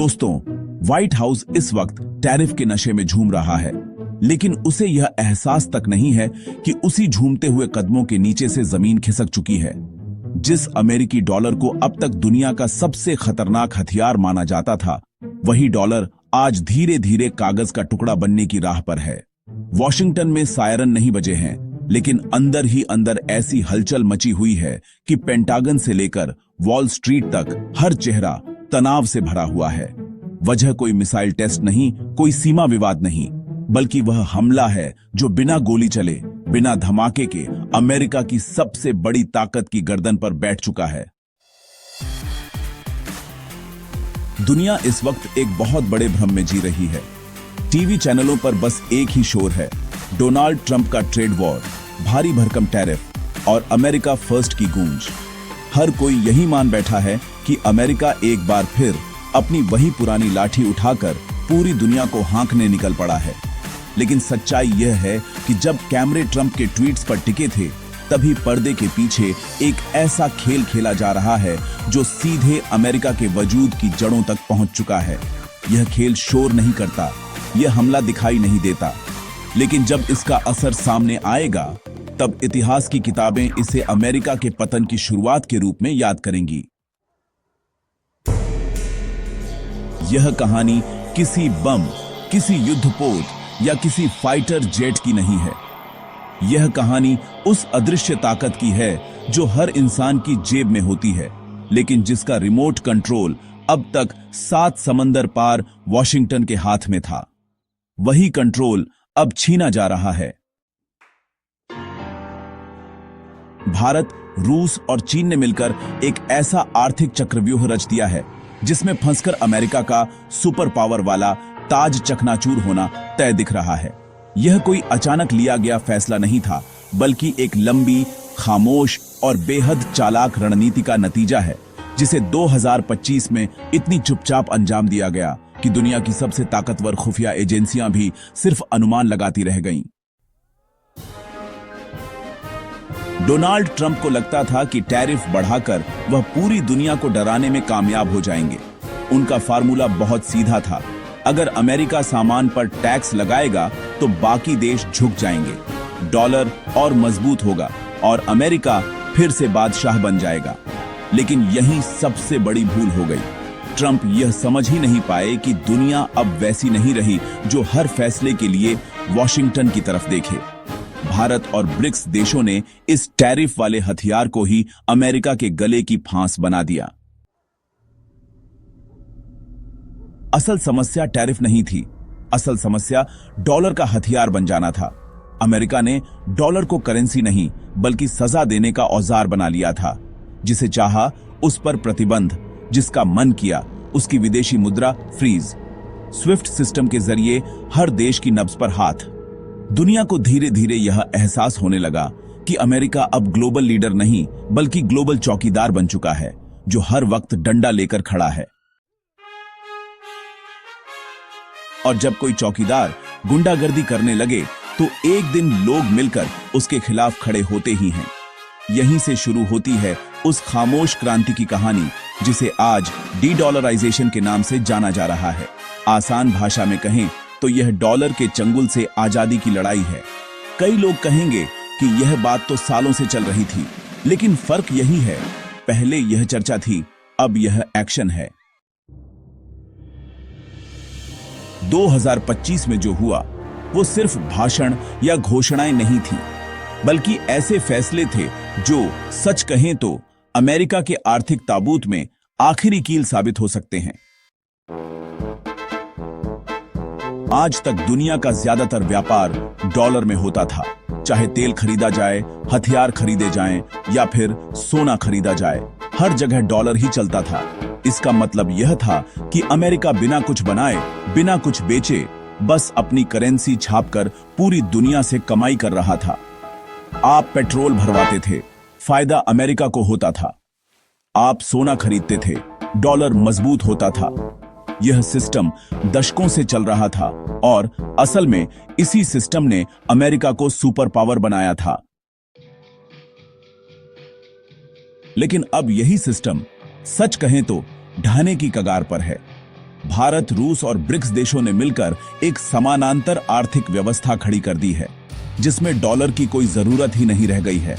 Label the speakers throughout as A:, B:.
A: दोस्तों, white house इस वक्त टैरिफ के नशे में झूम रहा है, लेकिन उसे यह एहसास तक नहीं है कि उसी झूमते हुए कदमों के नीचे से जमीन खिसक चुकी है। जिस अमेरिकी डॉलर को अब तक दुनिया का सबसे खतरनाक हथियार माना जाता था, वही डॉलर आज धीरे धीरे कागज का टुकड़ा बनने की राह पर है। वॉशिंगटन में सायरन नहीं बजे हैं, लेकिन अंदर ही अंदर ऐसी हलचल मची हुई है कि पेंटागन से लेकर वॉल स्ट्रीट तक हर चेहरा तनाव से भरा हुआ है। वजह कोई मिसाइल टेस्ट नहीं, कोई सीमा विवाद नहीं, बल्कि वह हमला है जो बिना गोली चले, बिना धमाके के अमेरिका की सबसे बड़ी ताकत की गर्दन पर बैठ चुका है। दुनिया इस वक्त एक बहुत बड़े भ्रम में जी रही है। टीवी चैनलों पर बस एक ही शोर है, डोनाल्ड ट्रंप का ट्रेड वॉर, भारी भरकम टैरिफ और अमेरिका फर्स्ट की गूंज। हर कोई यही मान बैठा है कि अमेरिका एक बार फिर अपनी वही पुरानी लाठी उठाकर पूरी दुनिया को हाँकने निकल पड़ा है। लेकिन सच्चाई यह है कि जब कैमरे ट्रंप के ट्वीट्स पर टिके थे, तभी पर्दे के पीछे एक ऐसा खेल खेला जा रहा है जो सीधे अमेरिका के वजूद की जड़ों तक पहुंच चुका है। यह खेल शोर नहीं करता, यह हमला दिखाई नहीं देता, लेकिन जब इसका असर सामने आएगा, तब इतिहास की किताबें इसे अमेरिका के पतन की शुरुआत के रूप में याद करेंगी। यह कहानी किसी बम, किसी युद्धपोत या किसी फाइटर जेट की नहीं है। यह कहानी उस अदृश्य ताकत की है जो हर इंसान की जेब में होती है, लेकिन जिसका रिमोट कंट्रोल अब तक 7 समंदर पार वॉशिंगटन के हाथ में था। वही कंट्रोल अब छीना जा रहा है। भारत, रूस और चीन ने मिलकर एक ऐसा आर्थिक चक्रव्यूह रच दिया है जिसमें फंसकर अमेरिका का सुपर पावर वाला ताज चकनाचूर होना तय दिख रहा है। यह कोई अचानक लिया गया फैसला नहीं था, बल्कि एक लंबी, खामोश और बेहद चालाक रणनीति का नतीजा है, जिसे 2025 में इतनी चुपचाप अंजाम दिया गया कि दुनिया की सबसे ताकतवर खुफिया एजेंसियां भी सिर्फ अनुमान लगाती रह गईं। डोनाल्ड ट्रंप को लगता था कि टैरिफ बढ़ाकर वह पूरी दुनिया को डराने में कामयाब हो जाएंगे। उनका फार्मूला बहुत सीधा था, अगर अमेरिका सामान पर टैक्स लगाएगा तो बाकी देश झुक जाएंगे, डॉलर और मजबूत होगा और अमेरिका फिर से बादशाह बन जाएगा। लेकिन यही सबसे बड़ी भूल हो गई। ट्रंप यह समझ ही नहीं पाए कि दुनिया अब वैसी नहीं रही जो हर फैसले के लिए वॉशिंगटन की तरफ देखे। भारत और ब्रिक्स देशों ने इस टैरिफ वाले हथियार को ही अमेरिका के गले की फांस बना दिया। असल समस्या टैरिफ नहीं थी, असल समस्या डॉलर का हथियार बन जाना था। अमेरिका ने डॉलर को करेंसी नहीं, बल्कि सजा देने का औजार बना लिया था। जिसे चाहा उस पर प्रतिबंध, जिसका मन किया उसकी विदेशी मुद्रा फ्रीज, स्विफ्ट सिस्टम के जरिए हर देश की नब्ज पर हाथ। दुनिया को धीरे धीरे यह एहसास होने लगा कि अमेरिका अब ग्लोबल लीडर नहीं, बल्कि ग्लोबल चौकीदार बन चुका है, जो हर वक्त डंडा लेकर खड़ा है। और जब कोई चौकीदार गुंडागर्दी करने लगे, तो एक दिन लोग मिलकर उसके खिलाफ खड़े होते ही हैं। यहीं से शुरू होती है उस खामोश क्रांति की कहानी जिसे आज डी-डॉलराइजेशन के नाम से जाना जा रहा है। आसान भाषा में कहें तो यह डॉलर के चंगुल से आजादी की लड़ाई है। कई लोग कहेंगे कि यह बात तो सालों से चल रही थी, लेकिन फर्क यही है, पहले यह चर्चा थी, अब यह एक्शन है। 2025 में जो हुआ वो सिर्फ भाषण या घोषणाएं नहीं थी, बल्कि ऐसे फैसले थे जो सच कहें तो अमेरिका के आर्थिक ताबूत में आखिरी कील साबित हो सकते हैं। आज तक दुनिया का ज्यादातर व्यापार डॉलर में होता था, चाहे तेल खरीदा जाए, हथियार खरीदे जाएं या फिर सोना खरीदा जाए, हर जगह डॉलर ही चलता था। इसका मतलब यह था कि अमेरिका बिना कुछ बनाए, बिना कुछ बेचे, बस अपनी करेंसी छापकर पूरी दुनिया से कमाई कर रहा था। आप पेट्रोल भरवाते थे, फायदा अमेरिका को होता था। आप सोना खरीदते थे, डॉलर मजबूत होता था। यह सिस्टम दशकों से चल रहा था और असल में इसी सिस्टम ने अमेरिका को सुपर पावर बनाया था। लेकिन अब यही सिस्टम सच कहें तो ढहने की कगार पर है। भारत, रूस और ब्रिक्स देशों ने मिलकर एक समानांतर आर्थिक व्यवस्था खड़ी कर दी है, जिसमें डॉलर की कोई जरूरत ही नहीं रह गई है।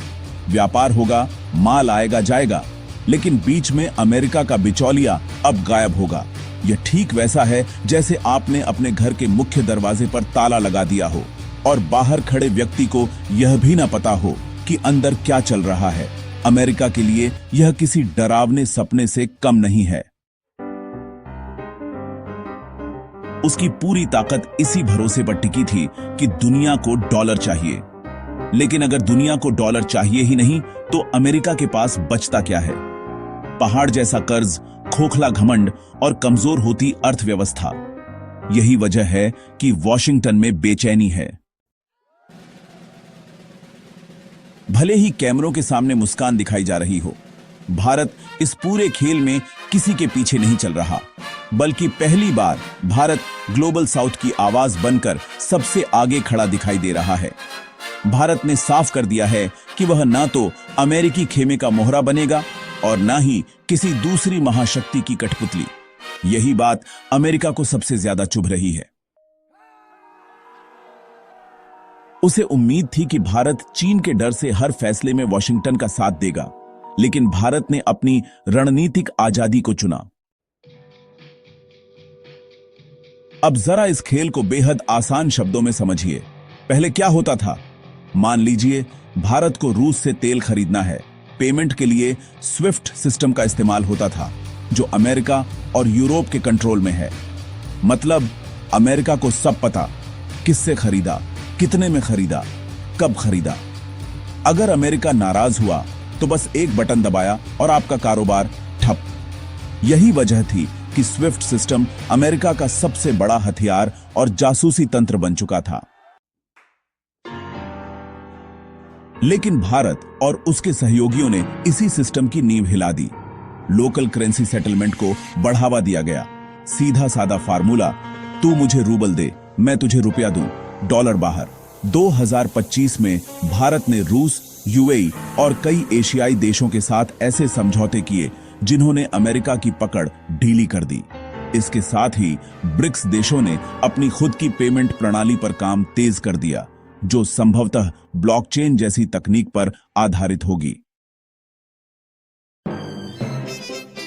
A: व्यापार होगा, माल आएगा जाएगा, लेकिन बीच में अमेरिका का बिचौलिया अब गायब होगा। यह ठीक वैसा है जैसे आपने अपने घर के मुख्य दरवाजे पर ताला लगा दिया हो और बाहर खड़े व्यक्ति को यह भी ना पता हो कि अंदर क्या चल रहा है। अमेरिका के लिए यह किसी डरावने सपने से कम नहीं है। उसकी पूरी ताकत इसी भरोसे पर टिकी थी कि दुनिया को डॉलर चाहिए। लेकिन अगर दुनिया को डॉलर चाहिए ही नहीं तो अमेरिका के पास बचता क्या है? पहाड़ जैसा कर्ज, खोखला घमंड और कमजोर होती अर्थव्यवस्था। यही वजह है कि वॉशिंगटन में बेचैनी है। भले ही कैमरों के सामने मुस्कान दिखाई जा रही हो, भारत इस पूरे खेल में किसी के पीछे नहीं चल रहा, बल्कि पहली बार भारत ग्लोबल साउथ की आवाज बनकर सबसे आगे खड़ा दिखाई दे रहा है। भारत ने साफ कर दिया है कि वह ना तो अमेरिकी खेमे का मोहरा बनेगा और ना ही किसी दूसरी महाशक्ति की कठपुतली। यही बात अमेरिका को सबसे ज्यादा चुभ रही है। उसे उम्मीद थी कि भारत चीन के डर से हर फैसले में वॉशिंगटन का साथ देगा, लेकिन भारत ने अपनी रणनीतिक आजादी को चुना। अब जरा इस खेल को बेहद आसान शब्दों में समझिए। पहले क्या होता था? मान लीजिए भारत को रूस से तेल खरीदना है। पेमेंट के लिए स्विफ्ट सिस्टम का इस्तेमाल होता था, जो अमेरिका और यूरोप के कंट्रोल में है। मतलब अमेरिका को सब पता, किससे खरीदा, कितने में खरीदा, कब खरीदा। अगर अमेरिका नाराज हुआ तो बस एक बटन दबाया और आपका कारोबार ठप। यही वजह थी कि स्विफ्ट सिस्टम अमेरिका का सबसे बड़ा हथियार और जासूसी तंत्र बन चुका था। लेकिन भारत और उसके सहयोगियों ने इसी सिस्टम की नींव हिला दी। लोकल करेंसी सेटलमेंट को बढ़ावा दिया गया। सीधा साधा फार्मूला, तू मुझे रूबल दे, मैं तुझे रुपया दूं, डॉलर बाहर। 2025 में भारत ने रूस, यूएई और कई एशियाई देशों के साथ ऐसे समझौते किए जिन्होंने अमेरिका की पकड़ ढीली कर दी। इसके साथ ही ब्रिक्स देशों ने अपनी खुद की पेमेंट प्रणाली पर काम तेज कर दिया, जो संभवतः ब्लॉकचेन जैसी तकनीक पर आधारित होगी।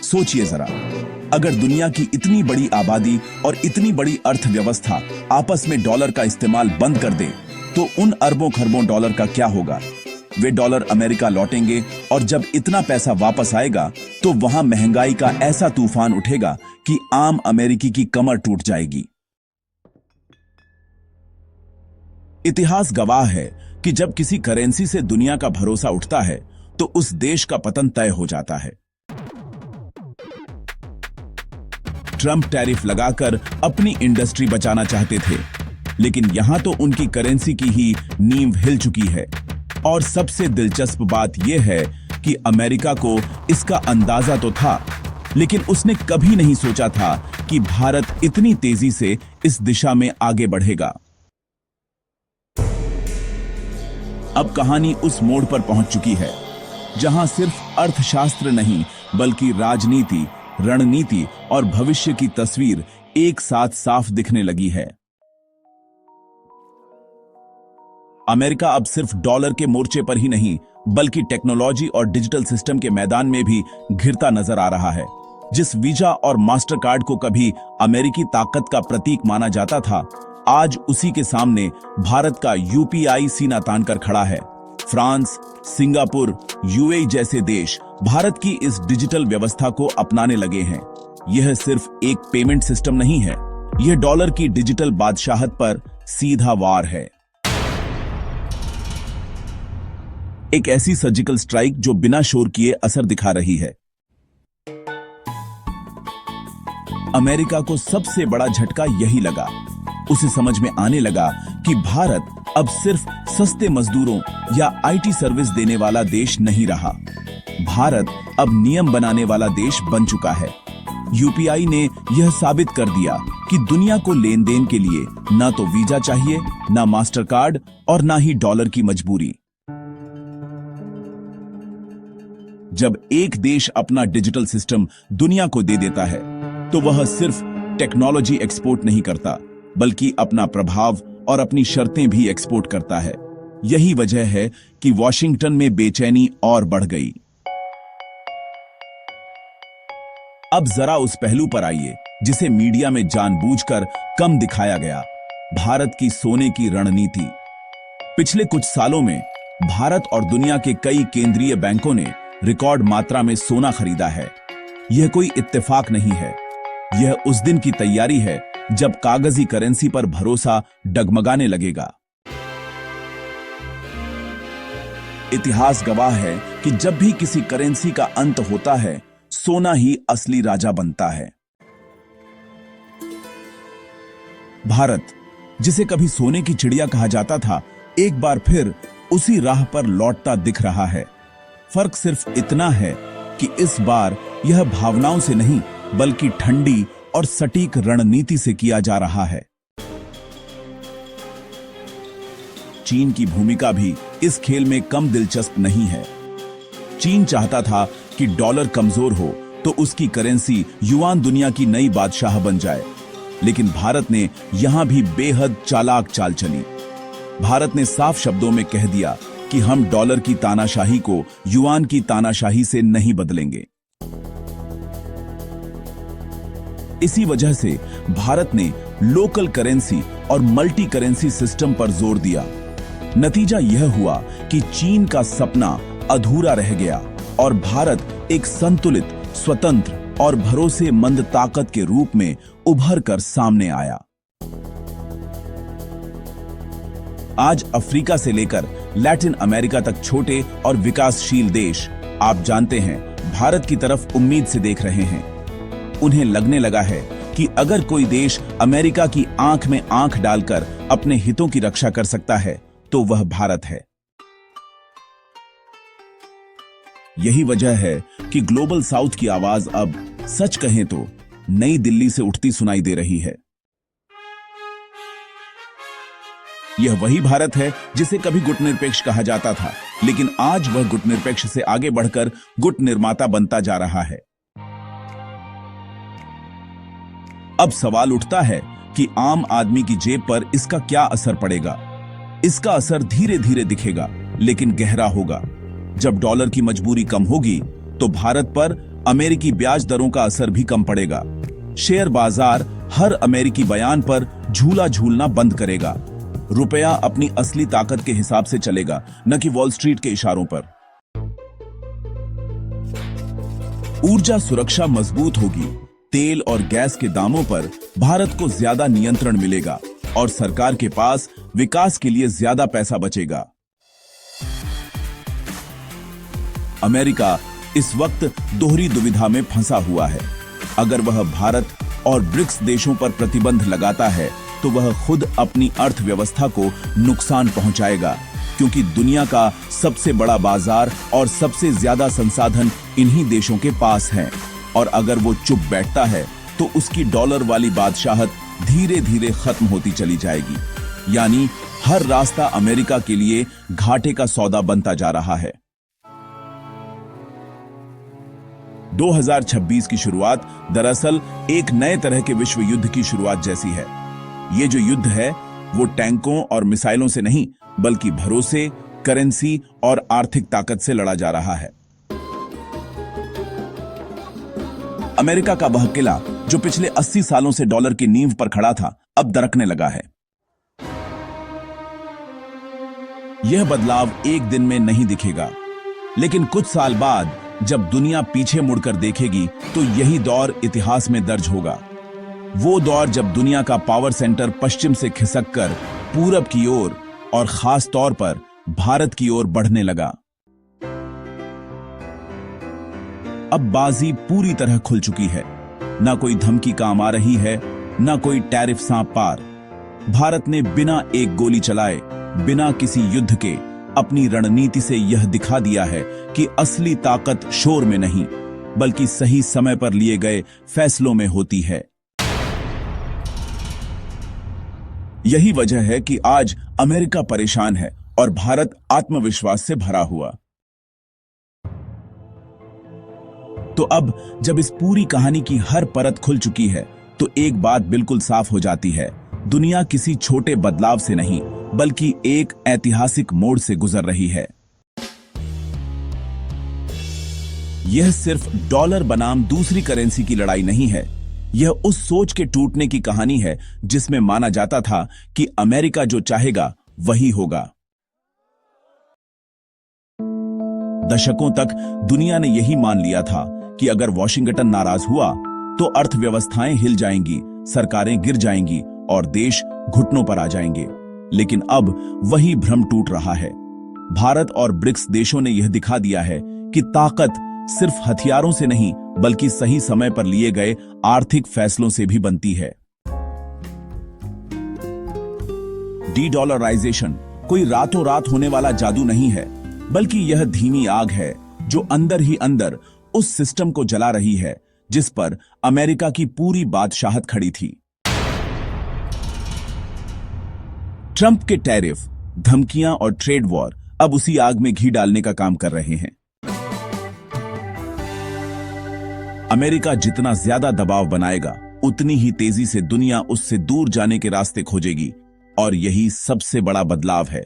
A: सोचिए जरा, अगर दुनिया की इतनी बड़ी आबादी और इतनी बड़ी अर्थव्यवस्था आपस में डॉलर का इस्तेमाल बंद कर दे, तो उन अरबों खरबों डॉलर का क्या होगा? वे डॉलर अमेरिका लौटेंगे और जब इतना पैसा वापस आएगा तो वहां महंगाई का ऐसा तूफान उठेगा कि आम अमेरिकी की कमर टूट जाएगी। इतिहास गवाह है कि जब किसी करेंसी से दुनिया का भरोसा उठता है तो उस देश का पतन तय हो जाता है। ट्रंप टैरिफ लगाकर अपनी इंडस्ट्री बचाना चाहते थे, लेकिन यहां तो उनकी करेंसी की ही नींव हिल चुकी है। और सबसे दिलचस्प बात यह है कि अमेरिका को इसका अंदाजा तो था, लेकिन उसने कभी नहीं सोचा था कि भारत इतनी तेजी से इस दिशा में आगे बढ़ेगा। अब कहानी उस मोड़ पर पहुंच चुकी है जहां सिर्फ अर्थशास्त्र नहीं बल्कि राजनीति, रणनीति और भविष्य की तस्वीर एक साथ साफ दिखने लगी है। अमेरिका अब सिर्फ डॉलर के मोर्चे पर ही नहीं बल्कि टेक्नोलॉजी और डिजिटल सिस्टम के मैदान में भी घिरता नजर आ रहा है। जिस वीजा और मास्टर कार्ड को कभी अमेरिकी ताकत का प्रतीक माना जाता था, आज उसी के सामने भारत का यूपीआई सीना तानकर खड़ा है। फ्रांस, सिंगापुर, यूएई जैसे देश भारत की इस डिजिटल व्यवस्था को अपनाने लगे हैं। यह सिर्फ एक पेमेंट सिस्टम नहीं है, यह डॉलर की डिजिटल बादशाहत पर सीधा वार है। एक ऐसी सर्जिकल स्ट्राइक जो बिना शोर किए असर दिखा रही है। अमेरिका को सबसे बड़ा झटका यही लगा। उसे समझ में आने लगा कि भारत अब सिर्फ सस्ते मजदूरों या आईटी सर्विस देने वाला देश नहीं रहा। भारत अब नियम बनाने वाला देश बन चुका है। यूपीआई ने यह साबित कर दिया कि दुनिया को लेन देन के लिए ना तो वीजा चाहिए, ना मास्टर कार्ड और ना ही डॉलर की मजबूरी। जब एक देश अपना डिजिटल सिस्टम दुनिया को दे देता है तो वह सिर्फ टेक्नोलॉजी एक्सपोर्ट नहीं करता, बल्कि अपना प्रभाव और अपनी शर्तें भी एक्सपोर्ट करता है। यही वजह है कि वॉशिंगटन में बेचैनी और बढ़ गई। अब जरा उस पहलू पर आइए जिसे मीडिया में जानबूझकर कम दिखाया गया, भारत की सोने की रणनीति। पिछले कुछ सालों में भारत और दुनिया के कई केंद्रीय बैंकों ने रिकॉर्ड मात्रा में सोना खरीदा है। यह कोई इत्तेफाक नहीं है, यह उस दिन की तैयारी है जब कागजी करेंसी पर भरोसा डगमगाने लगेगा। इतिहास गवाह है कि जब भी किसी करेंसी का अंत होता है, सोना ही असली राजा बनता है। भारत, जिसे कभी सोने की चिड़िया कहा जाता था, एक बार फिर उसी राह पर लौटता दिख रहा है। फर्क सिर्फ इतना है कि इस बार यह भावनाओं से नहीं, बल्कि ठंडी और सटीक रणनीति से किया जा रहा है। चीन की भूमिका भी इस खेल में कम दिलचस्प नहीं है। चीन चाहता था कि डॉलर कमजोर हो तो उसकी करेंसी युआन दुनिया की नई बादशाह बन जाए, लेकिन भारत ने यहां भी बेहद चालाक चाल चली। भारत ने साफ शब्दों में कह दिया कि हम डॉलर की तानाशाही को युआन की तानाशाही से नहीं बदलेंगे। इसी वजह से भारत ने लोकल करेंसी और मल्टी करेंसी सिस्टम पर जोर दिया। नतीजा यह हुआ कि चीन का सपना अधूरा रह गया और भारत एक संतुलित, स्वतंत्र और भरोसेमंद ताकत के रूप में उभर कर सामने आया। आज अफ्रीका से लेकर लैटिन अमेरिका तक छोटे और विकासशील देश, आप जानते हैं, भारत की तरफ उम्मीद से देख रहे हैं। उन्हें लगने लगा है कि अगर कोई देश अमेरिका की आंख में आंख डालकर अपने हितों की रक्षा कर सकता है तो वह भारत है। यही वजह है कि ग्लोबल साउथ की आवाज अब, सच कहें तो, नई दिल्ली से उठती सुनाई दे रही है। यह वही भारत है जिसे कभी गुटनिरपेक्ष कहा जाता था, लेकिन आज वह गुटनिरपेक्ष से आगे बढ़कर गुट निर्माता बनता जा रहा है। अब सवाल उठता है कि आम आदमी की जेब पर इसका क्या असर पड़ेगा। इसका असर धीरे धीरे दिखेगा, लेकिन गहरा होगा। जब डॉलर की मजबूरी कम होगी तो भारत पर अमेरिकी ब्याज दरों का असर भी कम पड़ेगा। शेयर बाजार हर अमेरिकी बयान पर झूला झूलना बंद करेगा। रुपया अपनी असली ताकत के हिसाब से चलेगा, न कि वॉल स्ट्रीट के इशारों पर। ऊर्जा सुरक्षा मजबूत होगी। तेल और गैस के दामों पर भारत को ज्यादा नियंत्रण मिलेगा और सरकार के पास विकास के लिए ज्यादा पैसा बचेगा। अमेरिका इस वक्त दोहरी दुविधा में फंसा हुआ है। अगर वह भारत और ब्रिक्स देशों पर प्रतिबंध लगाता है तो वह खुद अपनी अर्थव्यवस्था को नुकसान पहुंचाएगा, क्योंकि दुनिया का सबसे बड़ा बाजार और सबसे ज्यादा संसाधन इन्हीं देशों के पास हैं। और अगर वो चुप बैठता है तो उसकी डॉलर वाली बादशाहत धीरे धीरे खत्म होती चली जाएगी। यानी हर रास्ता अमेरिका के लिए घाटे का सौदा बनता जा रहा है। 2026 की शुरुआत दरअसल एक नए तरह के विश्व युद्ध की शुरुआत जैसी है। ये जो युद्ध है वो टैंकों और मिसाइलों से नहीं, बल्कि भरोसे, करेंसी और आर्थिक ताकत से लड़ा जा रहा है। अमेरिका का वह किला जो पिछले 80 सालों से डॉलर की नींव पर खड़ा था, अब दरकने लगा है। यह बदलाव एक दिन में नहीं दिखेगा, लेकिन कुछ साल बाद जब दुनिया पीछे मुड़कर देखेगी तो यही दौर इतिहास में दर्ज होगा। वो दौर जब दुनिया का पावर सेंटर पश्चिम से खिसककर पूरब की ओर और खास तौर पर भारत की ओर बढ़ने लगा। अब बाजी पूरी तरह खुल चुकी है। ना कोई धमकी काम आ रही है, ना कोई टैरिफ सांप पार। भारत ने बिना एक गोली चलाए, बिना किसी युद्ध के, अपनी रणनीति से यह दिखा दिया है कि असली ताकत शोर में नहीं, बल्कि सही समय पर लिए गए फैसलों में होती है। यही वजह है कि आज अमेरिका परेशान है और भारत आत्मविश्वास से भरा हुआ। तो अब जब इस पूरी कहानी की हर परत खुल चुकी है, तो एक बात बिल्कुल साफ हो जाती है, दुनिया किसी छोटे बदलाव से नहीं बल्कि एक ऐतिहासिक मोड़ से गुजर रही है। यह सिर्फ डॉलर बनाम दूसरी करेंसी की लड़ाई नहीं है, यह उस सोच के टूटने की कहानी है जिसमें माना जाता था कि अमेरिका जो चाहेगा वही होगा। दशकों तक दुनिया ने यही मान लिया था कि अगर वॉशिंगटन नाराज हुआ तो अर्थव्यवस्थाएं हिल जाएंगी, सरकारें गिर जाएंगी और देश घुटनों पर आ जाएंगे। लेकिन अब वही भ्रम टूट रहा है। भारत और ब्रिक्स देशों ने यह दिखा दिया है कि ताकत सिर्फ हथियारों से नहीं बल्कि सही समय पर लिए गए आर्थिक फैसलों से भी बनती है। डी-डॉलराइजेशन कोई रातों रात होने वाला जादू नहीं है, बल्कि यह धीमी आग है जो अंदर ही अंदर उस सिस्टम को जला रही है जिस पर अमेरिका की पूरी बादशाहत खड़ी थी। ट्रंप के टैरिफ, धमकियां और ट्रेड वॉर अब उसी आग में घी डालने का काम कर रहे हैं। अमेरिका जितना ज्यादा दबाव बनाएगा उतनी ही तेजी से दुनिया उससे दूर जाने के रास्ते खोजेगी और यही सबसे बड़ा बदलाव है।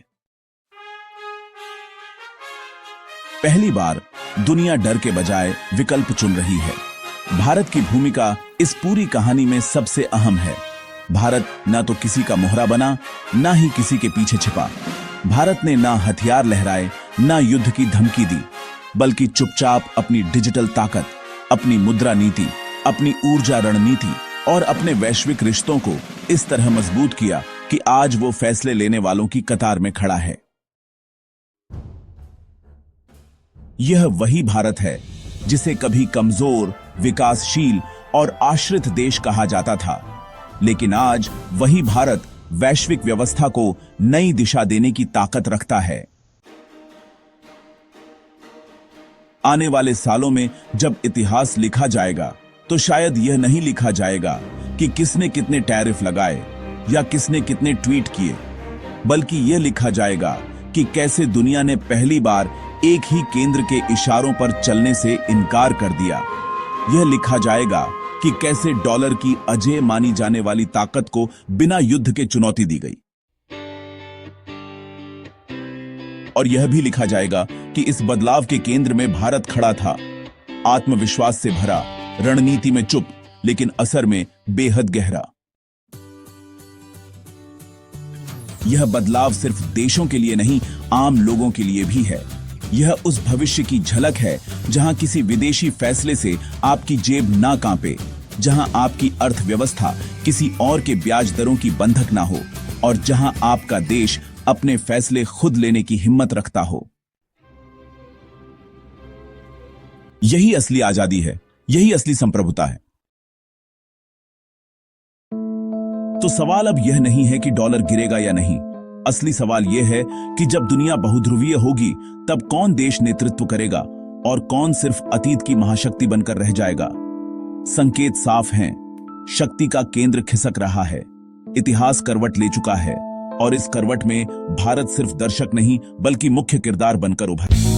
A: पहली बार दुनिया डर के बजाय विकल्प चुन रही है। भारत की भूमिका इस पूरी कहानी में सबसे अहम है। भारत ना तो किसी का मोहरा बना, ना ही किसी के पीछे छिपा। भारत ने ना हथियार लहराए, ना युद्ध की धमकी दी, बल्कि चुपचाप अपनी डिजिटल ताकत, अपनी मुद्रा नीति, अपनी ऊर्जा रणनीति और अपने वैश्विक रिश्तों को इस तरह मजबूत किया कि आज वो फैसले लेने वालों की कतार में खड़ा है। यह वही भारत है जिसे कभी कमजोर, विकासशील और आश्रित देश कहा जाता था, लेकिन आज वही भारत वैश्विक व्यवस्था को नई दिशा देने की ताकत रखता है। आने वाले सालों में जब इतिहास लिखा जाएगा तो शायद यह नहीं लिखा जाएगा कि किसने कितने टैरिफ लगाए या किसने कितने ट्वीट किए, बल्कि यह लिखा जाएगा कि कैसे दुनिया ने पहली बार एक ही केंद्र के इशारों पर चलने से इनकार कर दिया। यह लिखा जाएगा कि कैसे डॉलर की अजेय मानी जाने वाली ताकत को बिना युद्ध के चुनौती दी गई। और यह भी लिखा जाएगा कि इस बदलाव के केंद्र में भारत खड़ा था, आत्मविश्वास से भरा, रणनीति में चुप लेकिन असर में बेहद गहरा। यह बदलाव सिर्फ देशों के लिए नहीं, आम लोगों के लिए भी है। यह उस भविष्य की झलक है जहां किसी विदेशी फैसले से आपकी जेब ना कांपे, जहां आपकी अर्थव्यवस्था किसी और के ब्याज दरों की बंधक ना हो और जहां आपका देश अपने फैसले खुद लेने की हिम्मत रखता हो। यही असली आजादी है, यही असली संप्रभुता है। तो सवाल अब यह नहीं है कि डॉलर गिरेगा या नहीं। असली सवाल यह है कि जब दुनिया बहुध्रुवीय होगी तब कौन देश नेतृत्व करेगा और कौन सिर्फ अतीत की महाशक्ति बनकर रह जाएगा। संकेत साफ हैं, शक्ति का केंद्र खिसक रहा है, इतिहास करवट ले चुका है और इस करवट में भारत सिर्फ दर्शक नहीं बल्कि मुख्य किरदार बनकर उभरा।